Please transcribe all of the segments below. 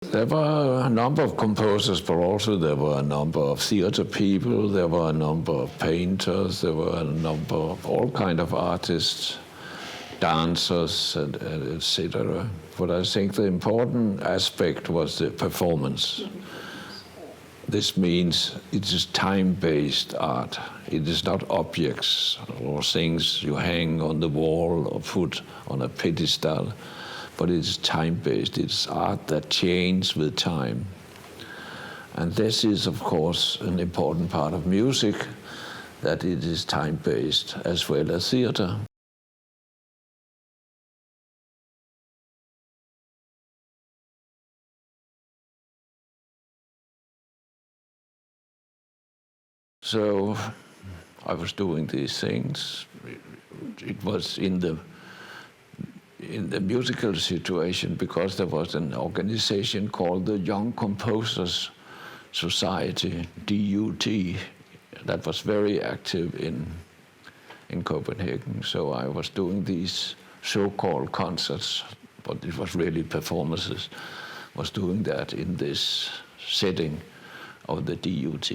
There were a number of composers, but also there were a number of theater people, there were a number of painters, there were a number of all kind of artists, dancers, and etc. But I think the important aspect was the performance. This means it is time-based art. It is not objects or things you hang on the wall or put on a pedestal, but it is time-based. It's art that changes with time. And this is, of course, an important part of music, that it is time-based as well as theater. So I was doing these things. It was in the musical situation because there was an organization called the Young Composers Society, DUT, that was very active in Copenhagen. So I was doing these so-called concerts, but it was really performances, was doing that in this setting of the DUT.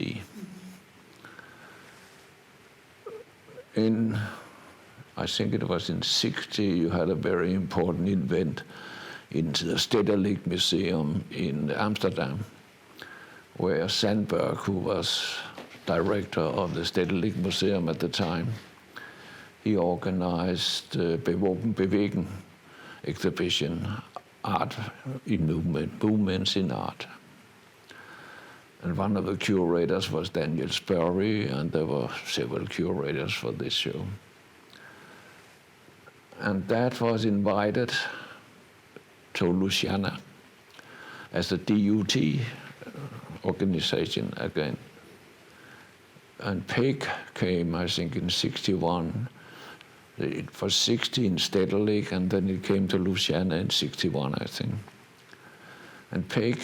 I think it was in '60, you had a very important event in the Stedelijk Museum in Amsterdam, where Sandberg, who was director of the Stedelijk Museum at the time, he organized the Bewogen Bewegen exhibition, art in movement, movements in art. And one of the curators was Daniel Spurry, and there were several curators for this show. And that was invited to Louisiana as a DUT organization again. And Peg came, I think, in '61. It was 60 in Stedelijk, and then it came to Louisiana in '61, I think. And Peg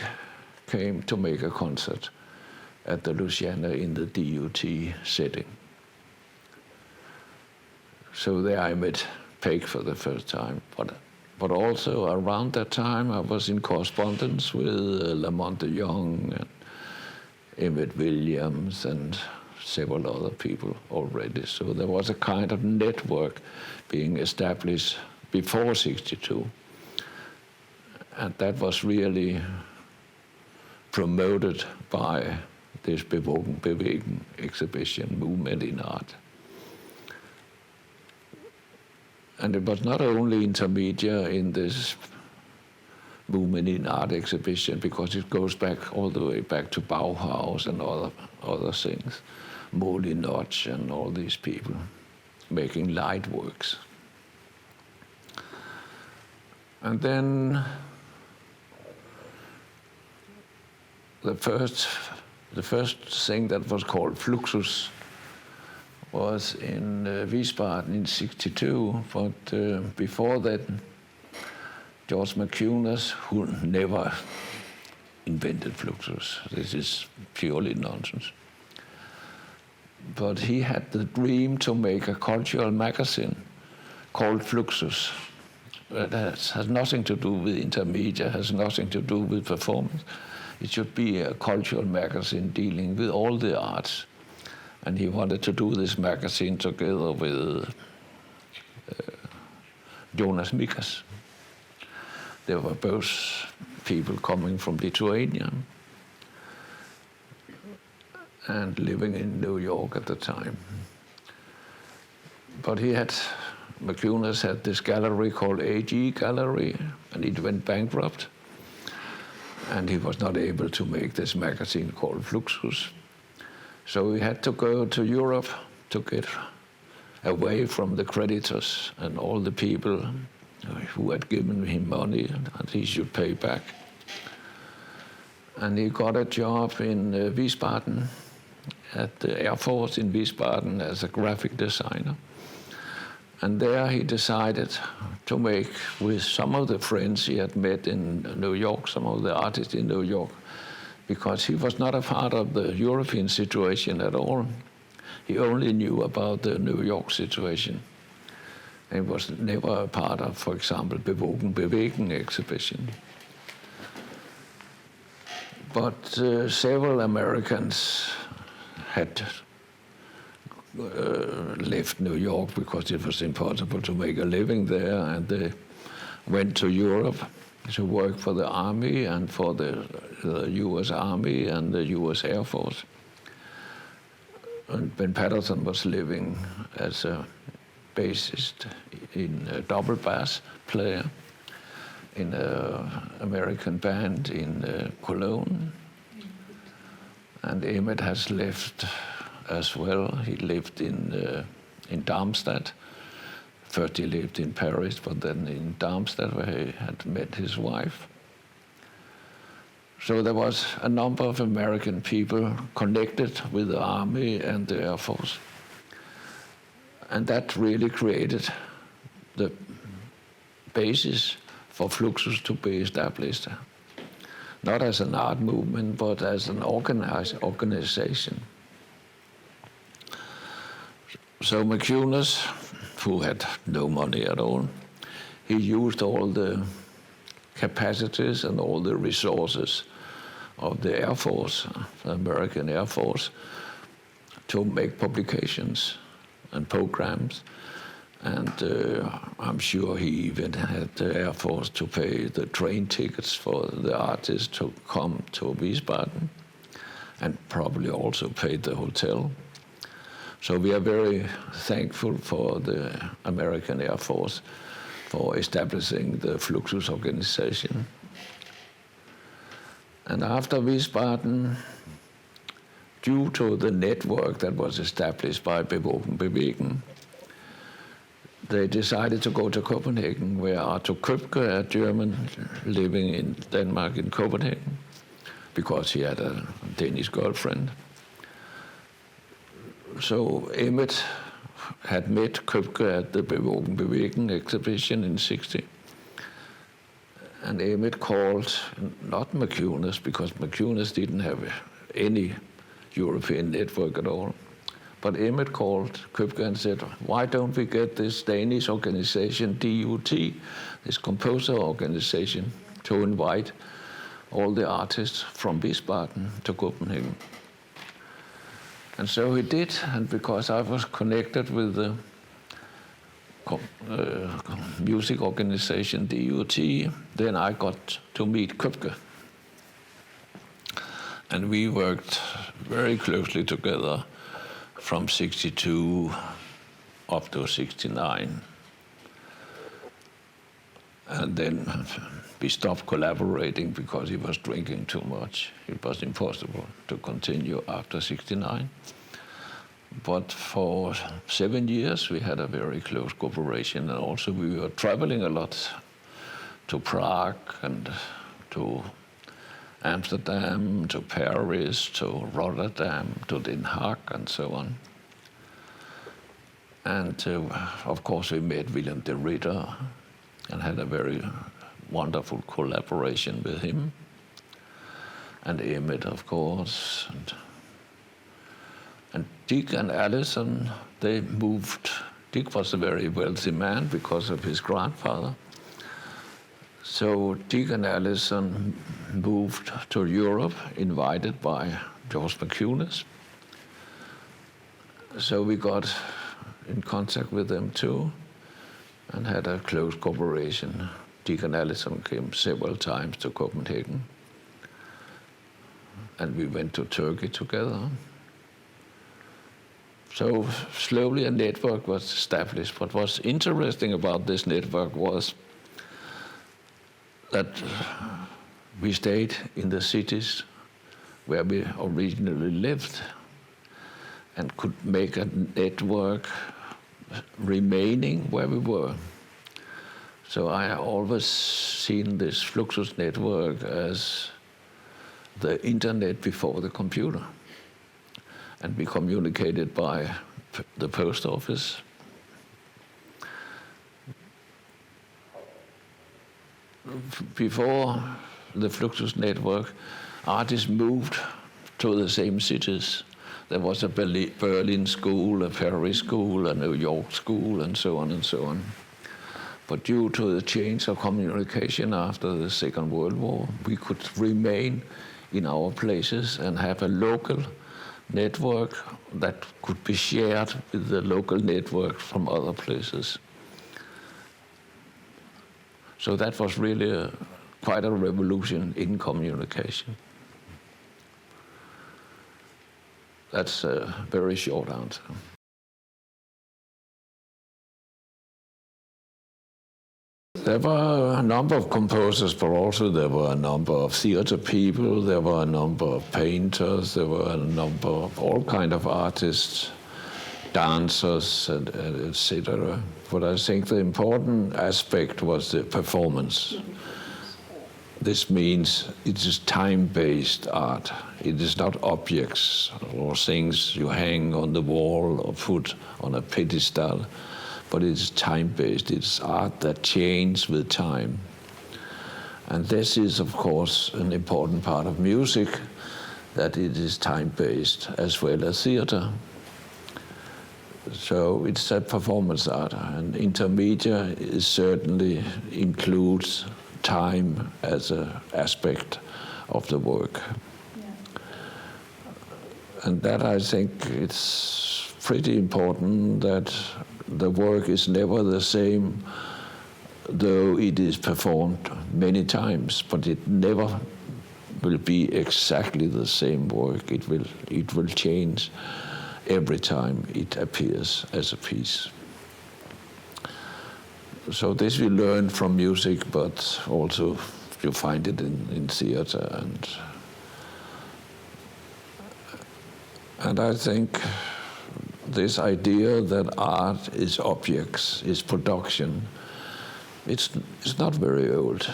came to make a concert at the Louisiana in the DUT setting. So there I met Peg for the first time. But also around that time I was in correspondence with Lamont de Jong and Emmett Williams and several other people already. So there was a kind of network being established before '62. And that was really promoted by this Bewogen Bewegen exhibition, movement in art. And it was not only intermediate in this movement in art exhibition, because it goes back all the way back to Bauhaus and other things, Molinot and all these people making light works. And then the first thing that was called Fluxus was in Wiesbaden in '62, but before that, George McCunas, who never invented Fluxus, this is purely nonsense, but he had the dream to make a cultural magazine called Fluxus. That has nothing to do with intermedia, has nothing to do with performance. It should be a cultural magazine dealing with all the arts. And he wanted to do this magazine together with Jonas Mikas. They were both people coming from Lithuania and living in New York at the time. But McCunas had this gallery called AG Gallery, and it went bankrupt. And he was not able to make this magazine called Fluxus. So he had to go to Europe to get away from the creditors and all the people who had given him money and he should pay back. And he got a job in Wiesbaden, at the Air Force in Wiesbaden as a graphic designer. And there he decided to make, with some of the friends he had met in New York, some of the artists in New York, because he was not a part of the European situation at all. He only knew about the New York situation. He was never a part of, for example, Bewogen Bewegen exhibition. But several Americans had left New York because it was impossible to make a living there, and they went to Europe to work for the Army and for the U.S. Army and the U.S. Air Force. And Ben Patterson was living as a bassist in a double bass player in an American band in Cologne. And Emmett has left as well. He lived in Darmstadt. First he lived in Paris, but then in Darmstadt where he had met his wife. So there was a number of American people connected with the Army and the Air Force. And that really created the basis for Fluxus to be established. Not as an art movement, but as an organization. So McCunas, who had no money at all, he used all the capacities and all the resources of the Air Force, the American Air Force, to make publications and programs. And I'm sure he even had the Air Force to pay the train tickets for the artists to come to Wiesbaden, and probably also paid the hotel. So we are very thankful for the American Air Force for establishing the Fluxus organization. And after Wiesbaden, due to the network that was established by Bewogen Bewegen, they decided to go to Copenhagen, where Arthur Købke, a German living in Denmark in Copenhagen, because he had a Danish girlfriend. So Emmett had met Købke at the Bewogen Bewegen exhibition in '60. And Emmett called, not McCunas, because McCunas didn't have any European network at all. But Emmett called Købke and said, why don't we get this Danish organization, DUT, this composer organization, to invite all the artists from Wiesbaden to Copenhagen. And so he did, and because I was connected with the music organization DUT, then I got to meet Købke. And we worked very closely together from '62 up to '69. And then we stopped collaborating because he was drinking too much. It was impossible to continue after '69. But for 7 years, we had a very close cooperation, and also we were traveling a lot to Prague and to Amsterdam, to Paris, to Rotterdam, to Den Haag, and so on. And of course, we met Willem de Ritter and had a very wonderful collaboration with him. And Emmett, of course. And Dick and Allison, they moved. Dick was a very wealthy man because of his grandfather. So Dick and Allison moved to Europe, invited by George McCunas. So we got in contact with them too and had a close cooperation. Dick and Allison came several times to Copenhagen. And we went to Turkey together. So slowly a network was established. What was interesting about this network was that we stayed in the cities where we originally lived and could make a network remaining where we were. So I always seen this Fluxus network as the internet before the computer. And we communicated by the post office. Before the Fluxus network, artists moved to the same cities. There was a Berlin school, a Paris school, a New York school, and so on and so on. But due to the change of communication after the Second World War, we could remain in our places and have a local network that could be shared with the local network from other places. So that was really quite a revolution in communication. That's a very short answer. There were a number of composers, but also there were a number of theater people, there were a number of painters, there were a number of all kind of artists, dancers, and etc. But I think the important aspect was the performance. This means it is time-based art. It is not objects or things you hang on the wall or put on a pedestal, but it is time-based. It's art that changes with time. And this is, of course, an important part of music, that it is time-based as well as theater. So it's a performance art, and intermedia is certainly includes time as an aspect of the work. Yeah. And that, I think, it's pretty important, that the work is never the same, though it is performed many times, but it never will be exactly the same work. It will change every time it appears as a piece. So this we learn from music, but also you find it in theater. And I think this idea that art is objects, is production, it's not very old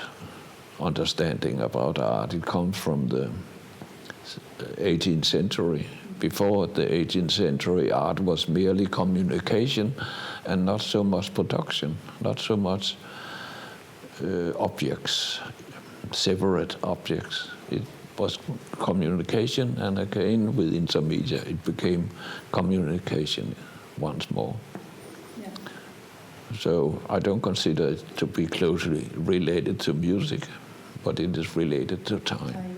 understanding about art. It comes from the 18th century. Before the 18th century, art was merely communication and not so much production, not so much objects, separate objects. It was communication, and again with intermedia, it became communication once more. Yeah. So I don't consider it to be closely related to music, but it is related to time.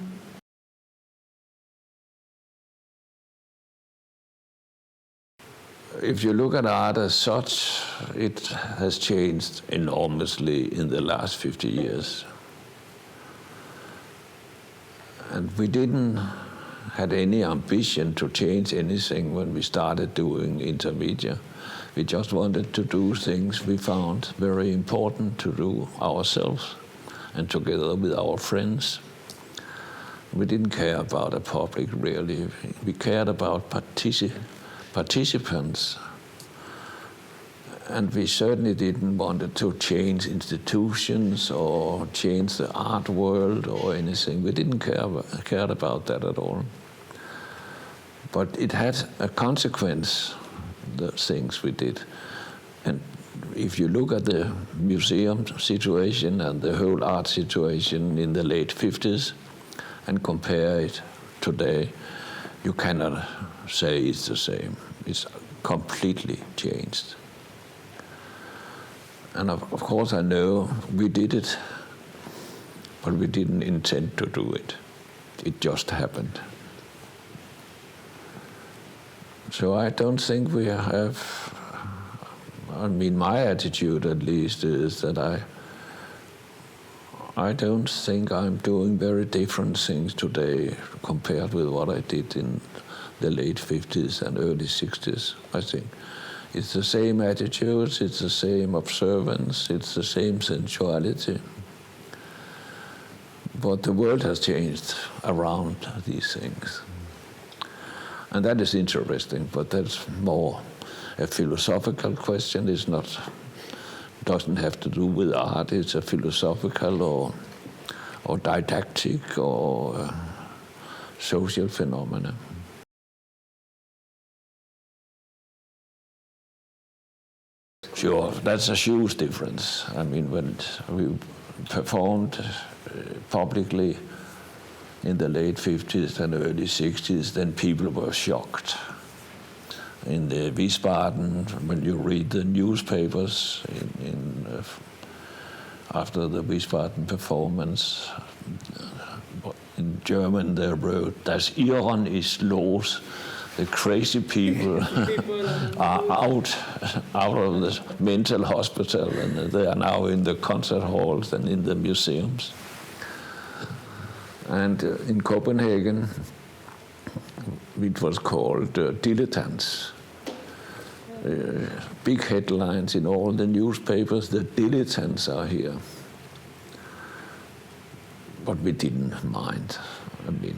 If you look at art as such, it has changed enormously in the last 50 years. And we didn't have any ambition to change anything when we started doing intermedia. We just wanted to do things we found very important to do ourselves and together with our friends. We didn't care about the public, really. We cared about participants. And we certainly didn't want to change institutions or change the art world or anything. We didn't care about that at all. But it had a consequence, the things we did. And if you look at the museum situation and the whole art situation in the late 50s and compare it today, you cannot say it's the same. It's completely changed. And of course I know we did it, but we didn't intend to do it. It just happened. So I don't think we have, I mean, my attitude at least is that I don't think I'm doing very different things today compared with what I did in the late 50s and early 60s, I think. It's the same attitudes, it's the same observance, it's the same sensuality. But the world has changed around these things. And that is interesting, but that's more a philosophical question. It's not, doesn't have to do with art. It's a philosophical or didactic or social phenomena. Sure, that's a huge difference. I mean, when we performed publicly in the late 50s and early 60s, then people were shocked. In the Wiesbaden, when you read the newspapers in after the Wiesbaden performance. In German they wrote, "Das Irren ist los." The crazy people are out of the mental hospital, and they are now in the concert halls and in the museums. And in Copenhagen, it was called dilettantes. Big headlines in all the newspapers, the dilettantes are here. But we didn't mind. I mean,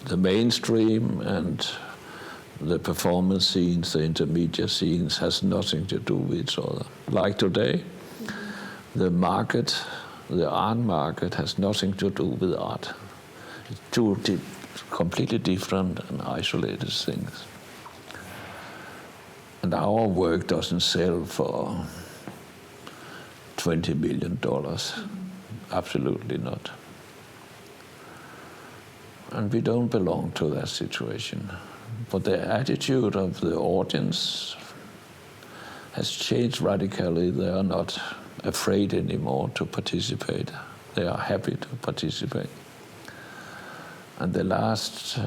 the mainstream and the performance scenes, the intermediate scenes, has nothing to do with each other. Like today, the market, the art market, has nothing to do with art. It's two completely different and isolated things. And our work doesn't sell for $20 million. Absolutely not. And we don't belong to that situation. But the attitude of the audience has changed radically. They are not afraid anymore to participate. They are happy to participate. And the last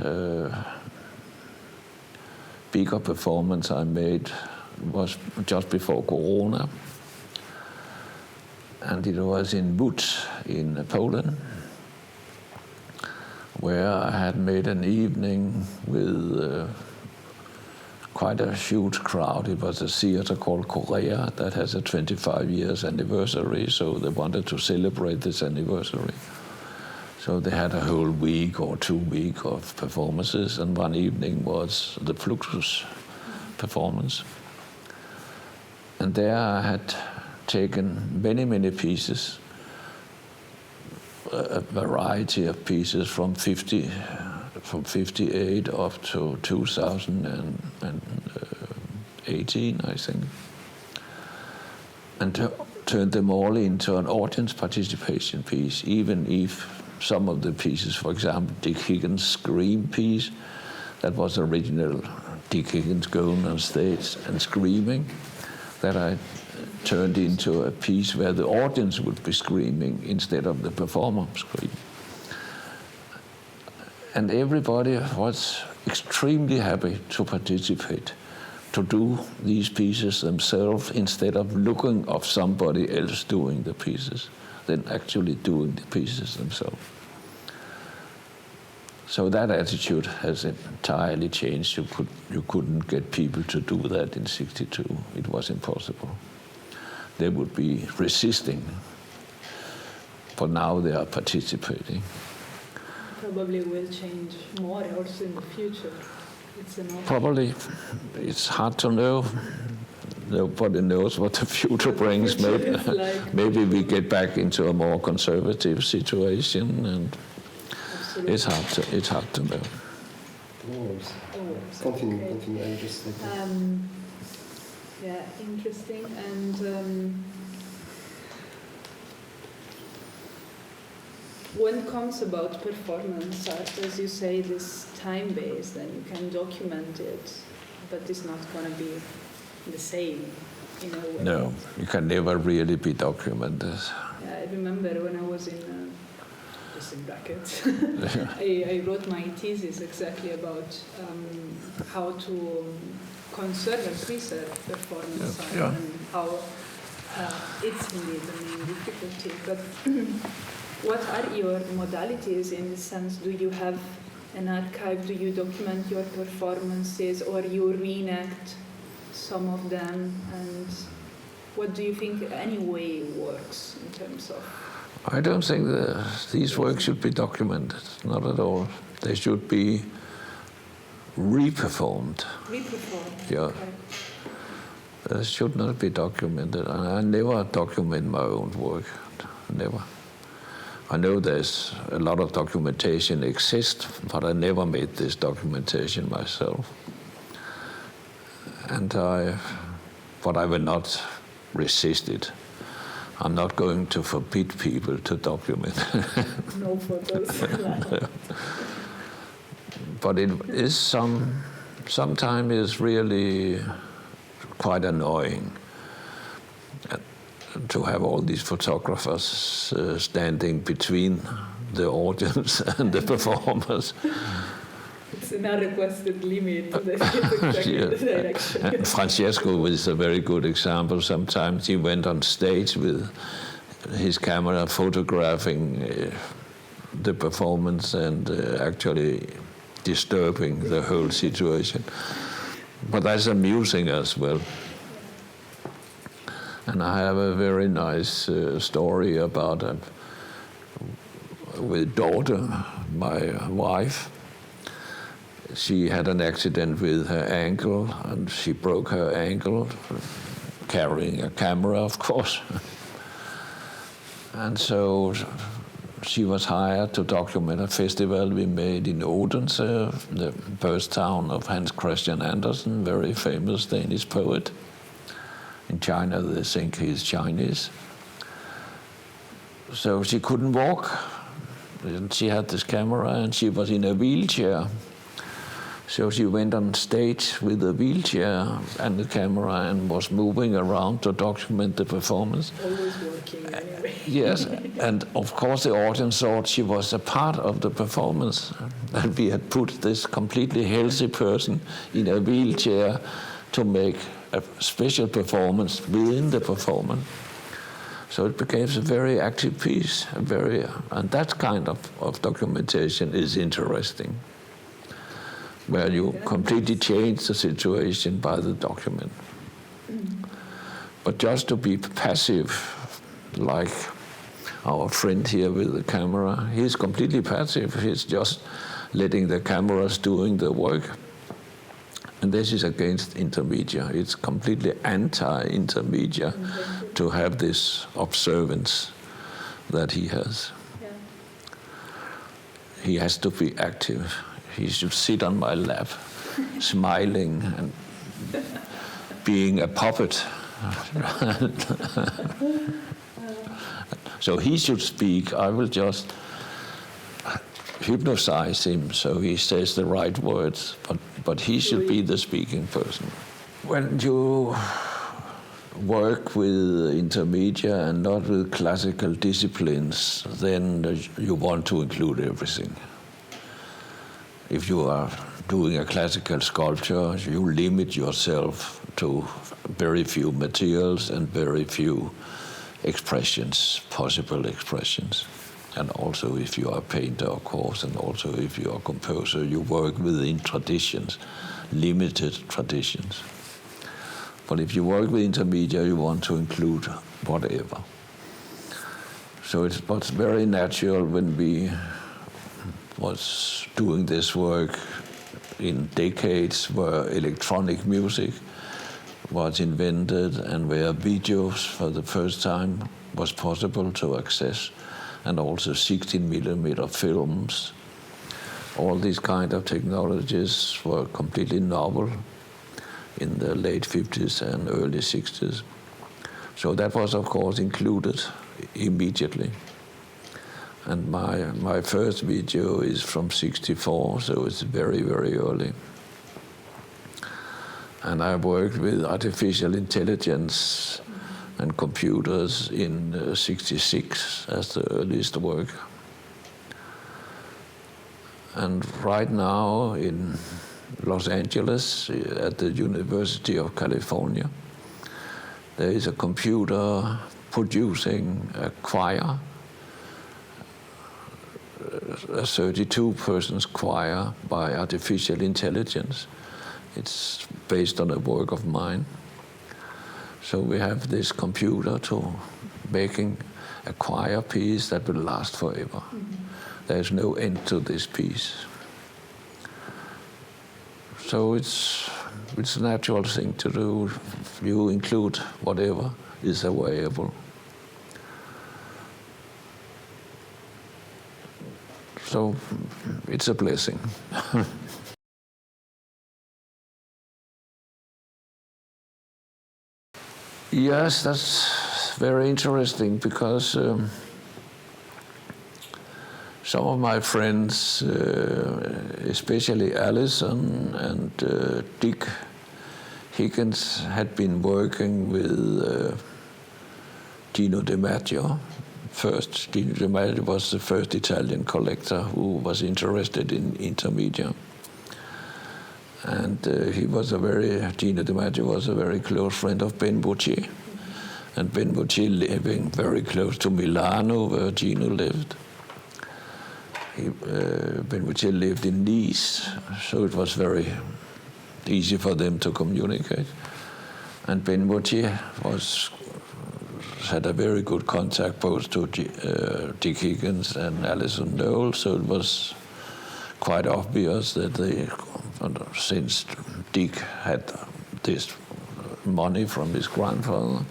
bigger performance I made was just before Corona. And it was in Łódź in Poland, where I had made an evening with quite a huge crowd. It was a theater called Korea that has a 25 years anniversary, so they wanted to celebrate this anniversary. So they had a whole week or 2 weeks of performances, and one evening was the Fluxus performance. And there I had taken many pieces, a variety of pieces from 58 up to 2018, I think, and turned them all into an audience participation piece, even if some of the pieces, for example, Dick Higgins' Scream piece, that was original Dick Higgins going on stage and screaming, that I turned into a piece where the audience would be screaming instead of the performer screaming. And everybody was extremely happy to participate, to do these pieces themselves instead of looking at somebody else doing the pieces, than actually doing the pieces themselves. So that attitude has entirely changed. You couldn't get people to do that in '62. It was impossible. They would be resisting, but now they are participating. Probably will change more also in the future. Probably. It's hard to know. Nobody knows what the future brings. Maybe we get back into a more conservative situation, and it's hard to know. Continue. I'm just yeah, interesting. And when it comes about performance art, as you say, this time-based, and you can document it, but it's not going to be the same in a way. No, you can never really be documented. Yeah, I remember when I was in, just in brackets, I wrote my thesis exactly about how to conserve and preserve performance art, and how it's indeed the main difficulty. But what are your modalities in the sense? Do you have an archive? Do you document your performances, or you reenact some of them? And what do you think anyway works in terms of? I don't think that these works should be documented, not at all. They should be reperformed. Reperformed? Yeah. Okay. They should not be documented. I never document my own work, never. I know there's a lot of documentation exists, but I never made this documentation myself. But I will not resist it. I'm not going to forbid people to document. No photos. But it is sometimes it's really quite annoying. to have all these photographers standing between the audience and the performers. It's an unrequested limit, but it's exactly the direction. Francesco is a very good example. Sometimes he went on stage with his camera photographing the performance and actually disturbing the whole situation. But that's amusing as well. And I have a very nice story about with daughter, my wife. She had an accident with her ankle, and she broke her ankle, carrying a camera, of course. And so she was hired to document a festival we made in Odense, the birth town of Hans Christian Andersen, very famous Danish poet. In China, they think he's Chinese. So she couldn't walk. And she had this camera, and she was in a wheelchair. So she went on stage with the wheelchair and the camera and was moving around to document the performance. Always working anyway. Yes, and of course the audience thought she was a part of the performance. And we had put this completely healthy person in a wheelchair to make a special performance within the performance. So it became a very active piece, and that kind of documentation is interesting, where you completely change the situation by the document. But just to be passive, like our friend here with the camera, he's completely passive. He's just letting the cameras doing the work. And this is against intermedia. It's completely anti-intermedia to have this observance that he has. Yeah. He has to be active. He should sit on my lap, smiling and being a puppet. So he should speak. I will just hypnotize him so he says the right words, but he should be the speaking person. When you work with intermedia and not with classical disciplines, then you want to include everything. If you are doing a classical sculpture, you limit yourself to very few materials and very few expressions, possible expressions. And also if you are a painter, of course, and also if you are a composer, you work within traditions, limited traditions. But if you work with intermedia, you want to include whatever. So it was very natural when we was doing this work in decades where electronic music was invented and where videos for the first time was possible to access, and also 16mm films. All these kind of technologies were completely novel in the late 50s and early 60s. So that was, of course, included immediately. And my first video is from '64, so it's very, very early. And I worked with artificial intelligence and computers in '66 as the earliest work. And right now in Los Angeles, at the University of California, there is a computer producing a choir, a 32-person choir by artificial intelligence. It's based on a work of mine. So we have this computer to making a choir piece that will last forever. There's no end to this piece. So it's a natural thing to do. You include whatever is available. So it's a blessing. Yes, that's very interesting because some of my friends, especially Allison and Dick Higgins, had been working with Gino DiMaggio. First, Gino DiMaggio was the first Italian collector who was interested in intermedia. And Gino DiMaggio was a very close friend of Ben Bucci. And Ben Bucci living very close to Milano, where Gino lived. Ben Bucci lived in Nice, so it was very easy for them to communicate. And Ben Bucci had a very good contact both to Dick Higgins and Alison Noel, so it was quite obvious that since Dick had this money from his grandfather,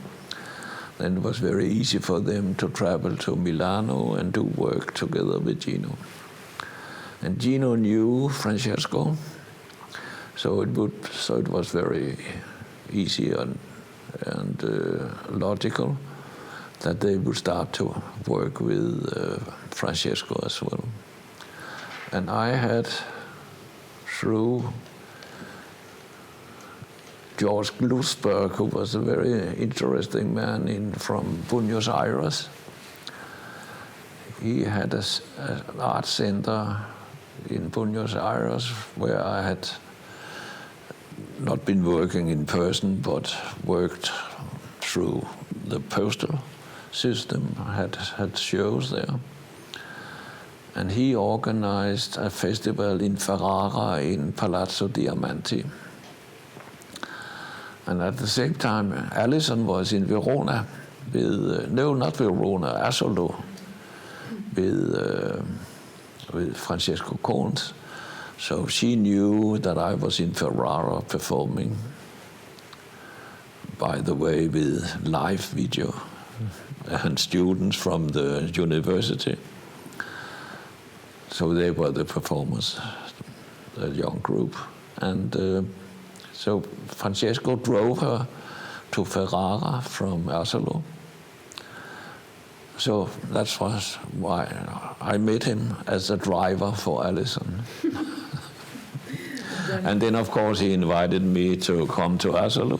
then it was very easy for them to travel to Milano and do work together with Gino. And Gino knew Francesco, so it was very easy and logical that they would start to work with Francesco as well. And I had, through George Glusberg, who was a very interesting man from Buenos Aires. He had an art center in Buenos Aires where I had not been working in person, but worked through the postal system. I had shows there. And he organized a festival in Ferrara in Palazzo Diamanti. And at the same time, Alison was in Verona not Verona, Asolo, with Francesco Conz. So she knew that I was in Ferrara performing, by the way, with live video and students from the university. So they were the performers, the young group. And so Francesco drove her to Ferrara from Asolo. So that was why I met him as a driver for Alison. And then, of course, he invited me to come to Asolo.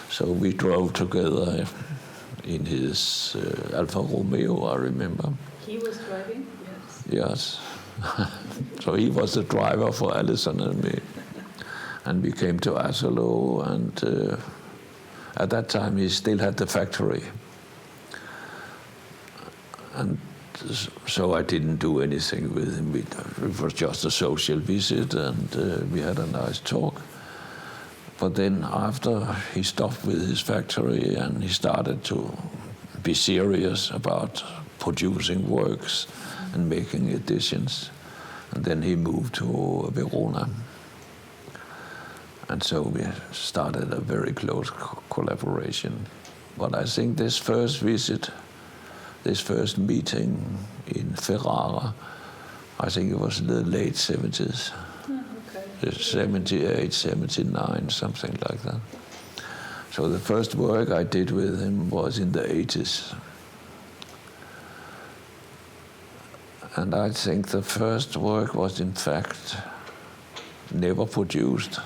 So we drove together in his Alfa Romeo, I remember. He was driving? Yes. So he was the driver for Alison and me. And we came to Asolo, and at that time he still had the factory. And so I didn't do anything with him. It was just a social visit, and we had a nice talk. But then after he stopped with his factory and he started to be serious about producing works and making editions, and then he moved to Verona. And so we started a very close collaboration. But I think this first visit, this first meeting in Ferrara, I think it was in the late 70s. Okay. 78, 79, something like that. So the first work I did with him was in the 80s. And I think the first work was, in fact, never produced.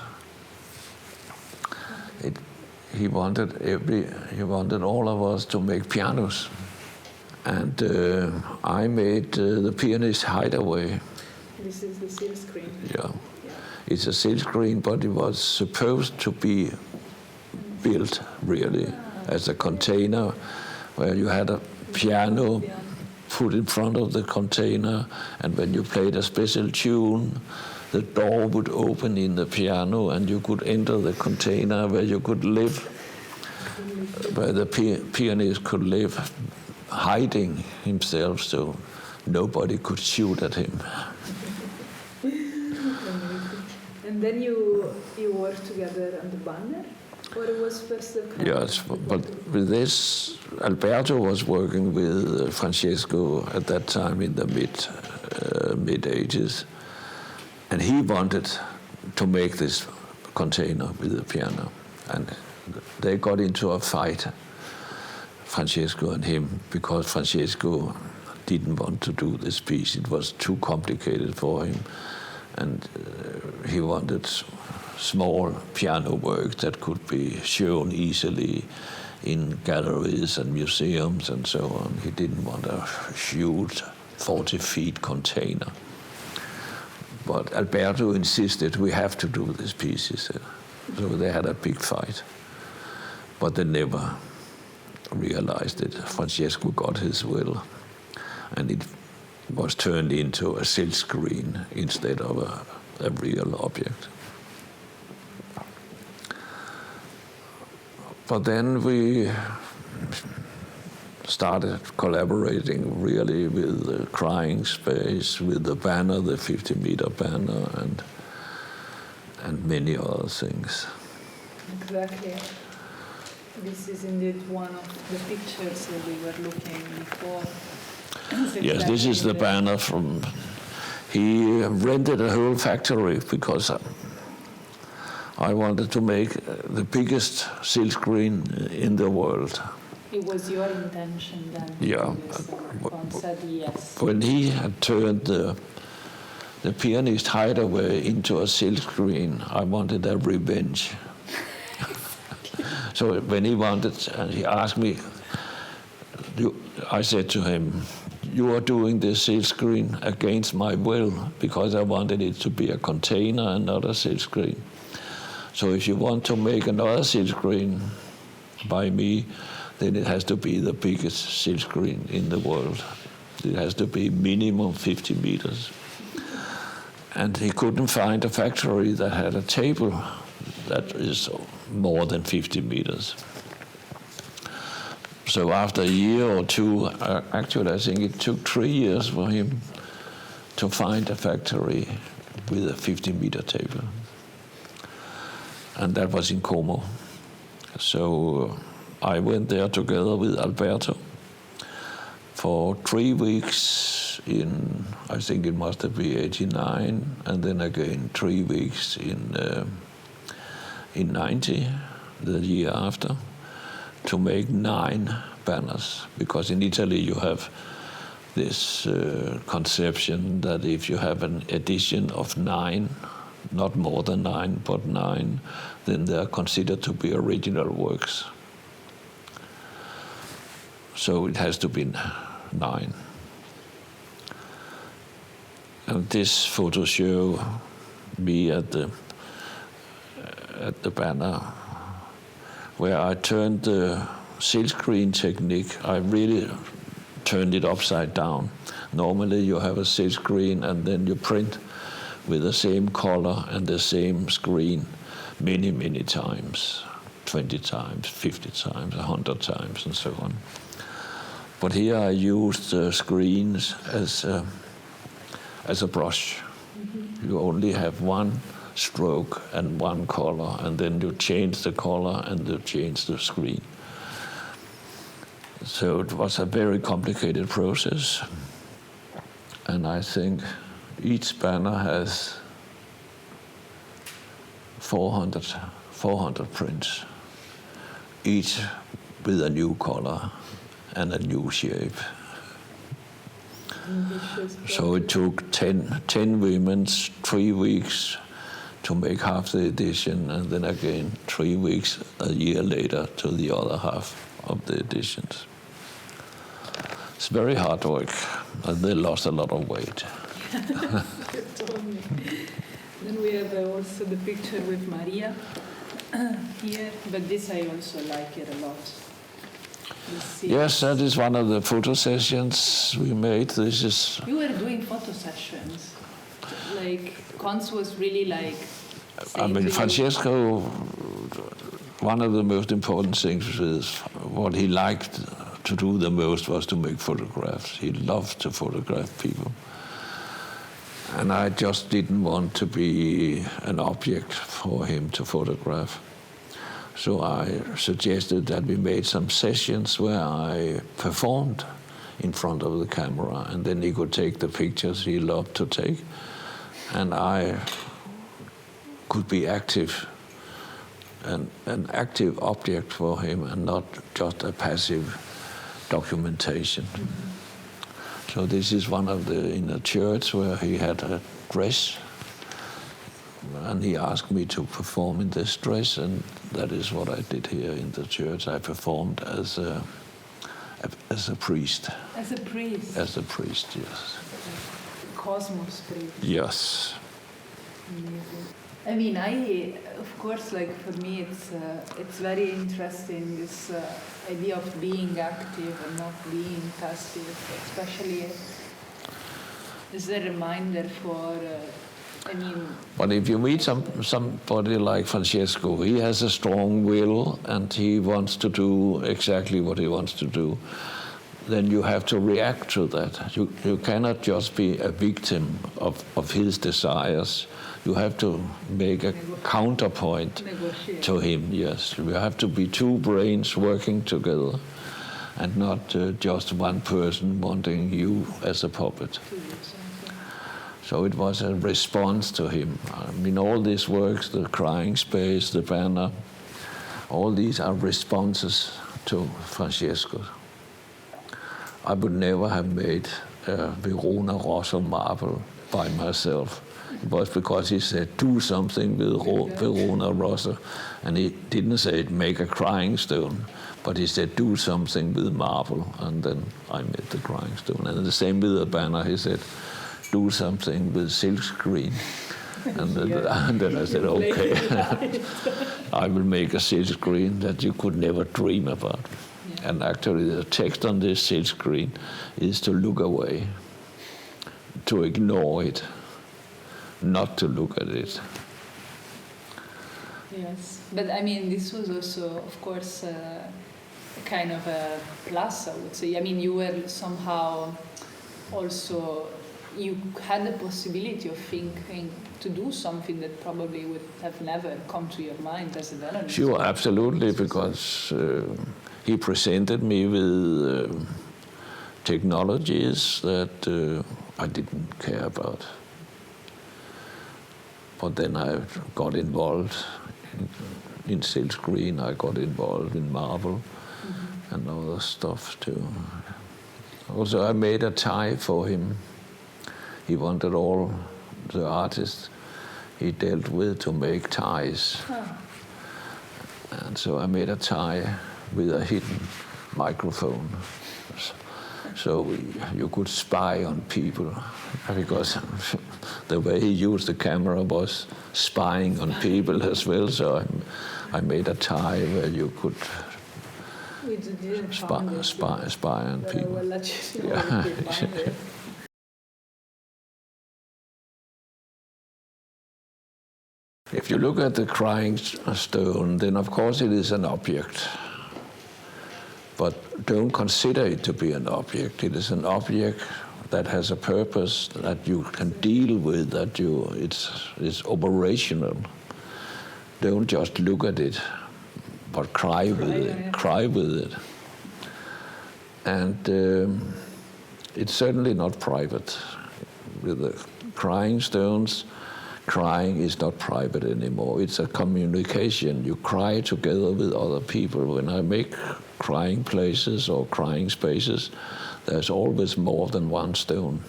He wanted all of us to make pianos. And I made the pianist Hideaway. This is the silk screen. Yeah. It's a silk screen, but it was supposed to be built really as a container where you had a piano put in front of the container, and when you played a special tune, the door would open in the piano and you could enter the container where you could live, where the pianist could live, hiding himself so nobody could shoot at him. And then you worked together on the banner? Or it was first the cover? Yes, but with this, Alberto was working with Francesco at that time in the mid-80s. And he wanted to make this container with the piano. And they got into a fight, Francesco and him, because Francesco didn't want to do this piece. It was too complicated for him. And he wanted small piano work that could be shown easily in galleries and museums and so on. He didn't want a huge 40-feet container. But Alberto insisted, we have to do this piece, he said. So they had a big fight. But they never realized it. Francesco got his will, and it was turned into a silk screen instead of a real object. But then we started collaborating really with the Crying Space, with the banner, the 50-meter banner, and many other things. Exactly. This is indeed one of the pictures that we were looking before. Yes, this is the banner from... He rented a whole factory because I wanted to make the biggest silk screen in the world. It was your intention then? Yeah. Conz said yes. When he had turned the pianist Hideaway into a silk screen, I wanted a revenge. So when he wanted, and he asked me, I said to him, you are doing this silk screen against my will because I wanted it to be a container and not a silk screen. So if you want to make another silk screen by me, then it has to be the biggest silk screen in the world. It has to be minimum 50 meters. And he couldn't find a factory that had a table that is more than 50 meters. So after a year or two, actually I think it took 3 years for him to find a factory with a 50-meter table. And that was in Como. So I went there together with Alberto for 3 weeks in, I think it must have been 89, and then again 3 weeks in 90, the year after, to make 9 banners. Because in Italy you have this conception that if you have an edition of 9, not more than 9, but 9, then they are considered to be original works. So it has to be 9. And this photo shows me at the banner, where I turned the silk screen technique. I really turned it upside down. Normally you have a silk screen and then you print with the same color and the same screen many, many times, 20 times, 50 times, 100 times, and so on. But here I used the screens as a brush. Mm-hmm. You only have one stroke and one color, and then you change the color and you change the screen. So it was a very complicated process. And I think each banner has 400 prints, each with a new color and a new shape. So it took 10 women 3 weeks to make half the edition, and then again 3 weeks a year later to the other half of the editions. It's very hard work, and they lost a lot of weight. You told me. Then we have also the picture with Maria here, but this I also like it a lot. Yes, that is one of the photo sessions we made. This is. You were doing photo sessions. Like Conz was really like. I mean, Francesco. One of the most important things is what he liked to do the most was to make photographs. He loved to photograph people. And I just didn't want to be an object for him to photograph. So I suggested that we made some sessions where I performed in front of the camera, and then he could take the pictures he loved to take, and I could be active, an active object for him, and not just a passive documentation. So this is one of in a church where he had a dress, and he asked me to perform in this dress, and that is what I did here in the church. I performed as a priest. As a priest? As a priest, yes. Cosmos priest? Yes. I mean, of course, like for me, it's very interesting, this idea of being active and not being passive, especially as a reminder for, But if you meet somebody like Francesco, he has a strong will and he wants to do exactly what he wants to do, then you have to react to that. You cannot just be a victim of his desires. You have to make a counterpoint to him, yes. You have to be two brains working together and not just one person wanting you as a puppet. So it was a response to him. I mean, all these works, the crying space, the banner, all these are responses to Francesco. I would never have made Verona Rosso marble by myself. It was because he said, do something with Verona Rosso. And he didn't say, make a crying stone, but he said, do something with marble. And then I made the crying stone. And the same with the banner, he said, do something with silk screen. And then I said, okay, I will make a silk screen that you could never dream about. Yeah. And actually the text on this silk screen is to look away, to ignore it, not to look at it. Yes, but I mean, this was also, of course, kind of a plus, I would say. I mean, you were somehow also, you had the possibility of thinking to do something that probably would have never come to your mind as a violinist. Sure, absolutely, because he presented me with technologies that I didn't care about. But then I got involved in silkscreen, I got involved in marble and other stuff too. Also, I made a tie for him. He wanted all the artists he dealt with to make ties. And so I made a tie with a hidden microphone. So you could spy on people, because the way he used the camera was spying on people as well. So I made a tie where you could spy on people. Yeah. If you look at the crying stone, then of course it is an object. But don't consider it to be an object. It is an object that has a purpose that you can deal with, that it's operational. Don't just look at it, but cry with it. Cry with it. And it's certainly not private. With the crying stones, crying is not private anymore. It's a communication. You cry together with other people. When I make crying places or crying spaces, there's always more than one stone.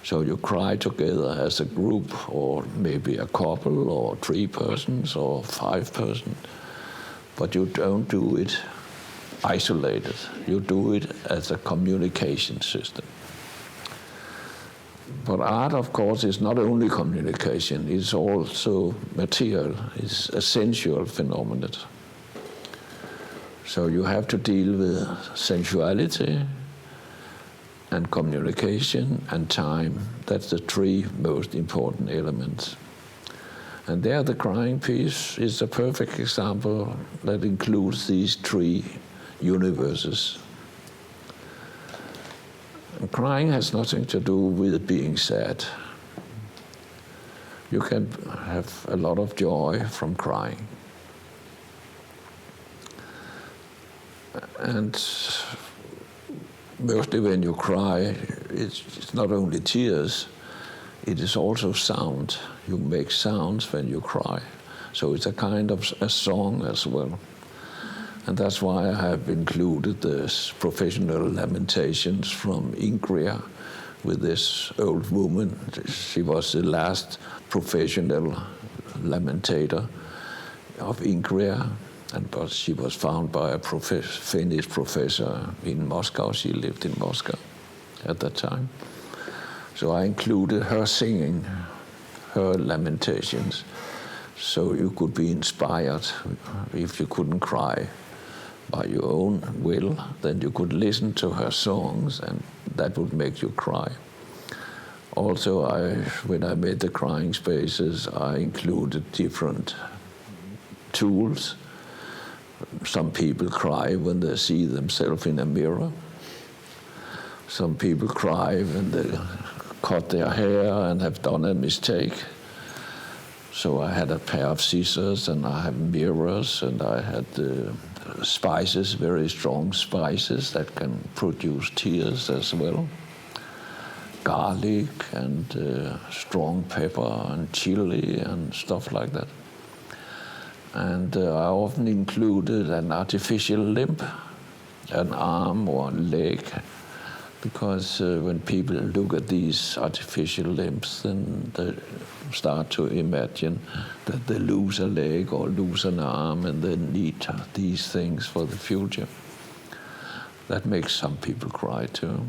So you cry together as a group, or maybe a couple, or 3 persons, or 5 persons. But you don't do it isolated. You do it as a communication system. But art, of course, is not only communication, it's also material, it's a sensual phenomenon. So you have to deal with sensuality and communication and time. That's the 3 most important elements. And there the crying piece is a perfect example that includes these 3 universes. And crying has nothing to do with being sad. You can have a lot of joy from crying. And mostly when you cry, it's not only tears, it is also sound. You make sounds when you cry. So it's a kind of a song as well. And that's why I have included the professional lamentations from Ingria, with this old woman. She was the last professional lamentator of Ingria, but she was found by a Finnish professor in Moscow. She lived in Moscow at that time. So I included her singing her lamentations, so you could be inspired. If you couldn't cry by your own will, then you could listen to her songs, and that would make you cry. Also, when I made the crying spaces, I included different tools. Some people cry when they see themselves in a mirror. Some people cry when they cut their hair and have done a mistake. So I had a pair of scissors, and I had mirrors, and I had spices, very strong spices that can produce tears as well. Garlic and strong pepper and chili and stuff like that. And I often included an artificial limb, an arm or a leg, because when people look at these artificial limbs, then they start to imagine that they lose a leg or lose an arm and they need these things for the future. That makes some people cry too.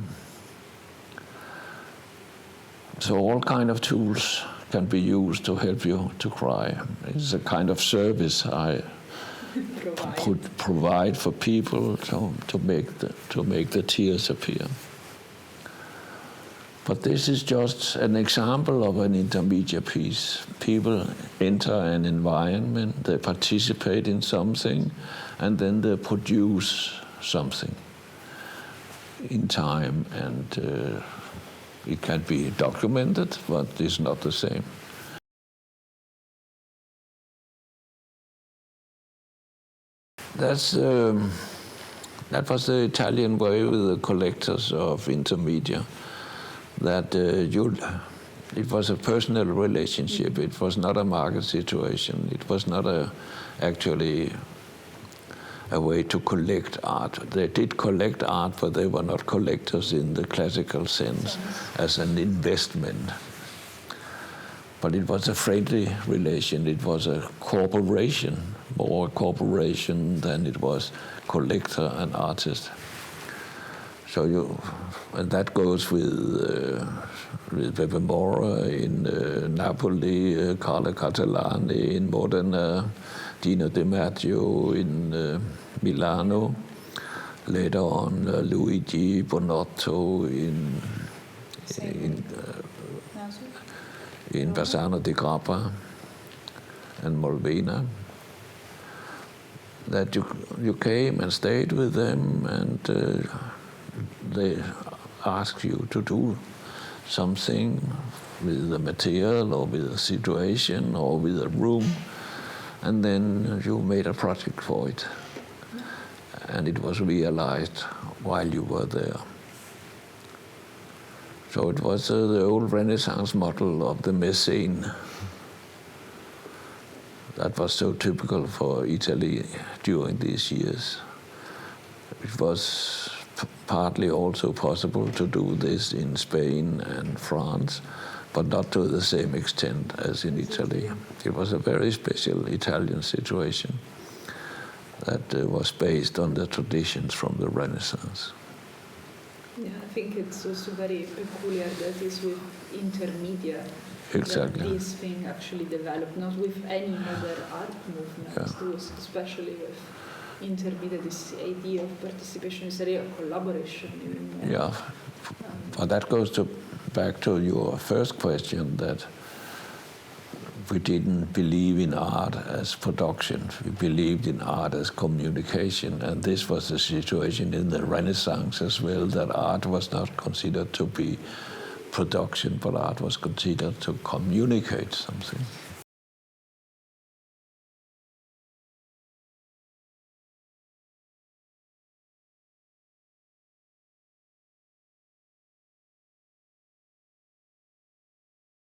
So all kind of tools can be used to help you to cry. It's a kind of service I provide for people to make the tears appear. But this is just an example of an intermediate piece. People enter an environment, they participate in something, and then they produce something in time, and it can be documented, but it's not the same. That was the Italian way with the collectors of intermedia. That it was a personal relationship. It was not a market situation. It was not actually a way to collect art. They did collect art, but they were not collectors in the classical sense as an investment. But it was a friendly relation. It was a cooperation, more cooperation than it was collector and artist. So and that goes with Pepe Mora in Napoli, Carlo Catalani in Modena, Dino De Maggio in Milano, later on Luigi Bonotto in Bassano di Grappa and Molvena. That you came and stayed with them, and they ask you to do something with the material or with a situation or with a room, and then you made a project for it, and it was realized while you were there. So it was the old Renaissance model of the Messene that was so typical for Italy during these years. It was partly also possible to do this in Spain and France, but not to the same extent as in Italy. It was a very special Italian situation that was based on the traditions from the Renaissance. Yeah, I think it's also very peculiar that is with intermedia. Exactly. That this thing actually developed, not with any other art movement, Yeah. Especially with intermedia, this idea of participation is a collaboration. Yeah, but that goes back to your first question, that we didn't believe in art as production. We believed in art as communication, and this was the situation in the Renaissance as well, that art was not considered to be production, but art was considered to communicate something.